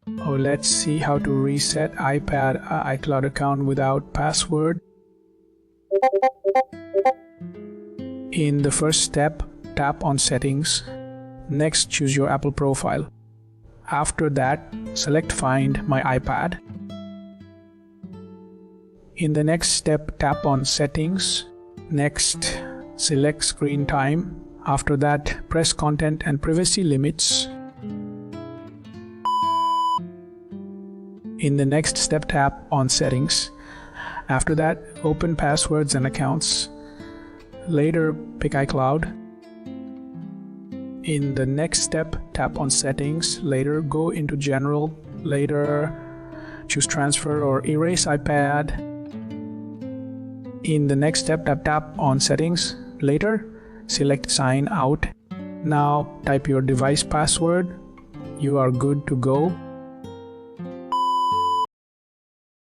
Oh, let's see how to reset iPad iCloud account without password. In the first step, tap on Settings. Next, choose your Apple profile. After that, select Find My iPad. In the next step, tap on Settings. Next, select Screen Time. After that, press Content and Privacy Limits. In the next step, tap on Settings. After that, open Passwords and Accounts. Later, pick iCloud. In the next step, tap on Settings. Later, go into General. Later, choose Transfer or Erase iPad. In the next step, tap on Settings. Later, select Sign Out. Now, type your device password. You are good to go.